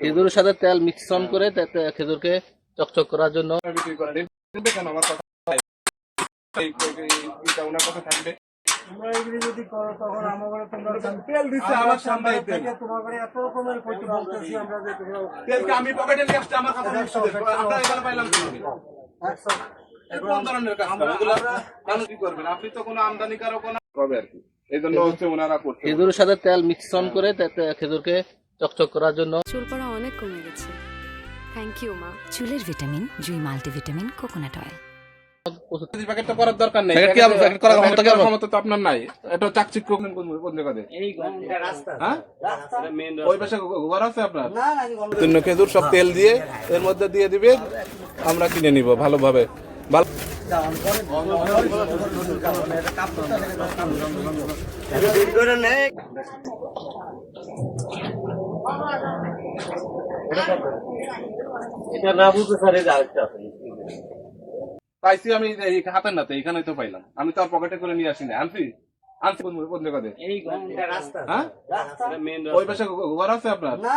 খেজুরের সাথে তেল মিশ্রণ করে খেজুরকে চকচক করার জন্য বিক্রি করেন কেন আমার কথা এইটা ওনার কথা থাকবে তোমরা এগুলি যদি করো তখন আমার তোমরা তেল দিচ্ছে আমার সামনে তেল তোমার ঘরে এত রকমের কইতে বলতেছি আমরা যে তোমরা তেলকে আমি পকেটে নিয়ে আসছি আমার কথা আমরা এখানে পাইলাম কি কোন ধরনের কাজ এগুলো কেন কি করবেন আপনি তো কোনো আমদানিকারক না কবে আর কি এই জন্য হচ্ছে ওনারা করছে খেজুরের সাথে তেল মিশ্রণ করে খেজুরকে চকচক করার জন্য চুল পড়া অনেক কমে গেছে। থ্যাংক ইউ মা। চুলের ভিটামিন জুই মাল্টিভিটামিন কোকোনাট অয়েল। প্যাকেট তো করার দরকার নেই প্যাকেট কি আমরা প্যাকেট করার ক্ষমতা কি ক্ষমতা তো আপনার নাই এটা চাকচিক কোন জায়গাতে এই রাস্তা হ্যাঁ রাস্তা মেইন ওই পাশে ঘর আছে আপনার না না আমি বলবো তিন খেজুর সব তেল দিয়ে এর মধ্যে দিয়ে দিবে আমরা কিনে নিব ভালোভাবে ভালো এটা না বুঝতে স্যার এই আরেকটা আছে পাইছি আমি এই হাতের নাতে এখানে তো পাইলাম আমি তো আর পকেটে করে নিয়ে আসিনি আনছি আনছি কোন জায়গাতে এই রাস্তা হ্যাঁ রাস্তা মেইন ওই পাশে ঘর আছে আপনার না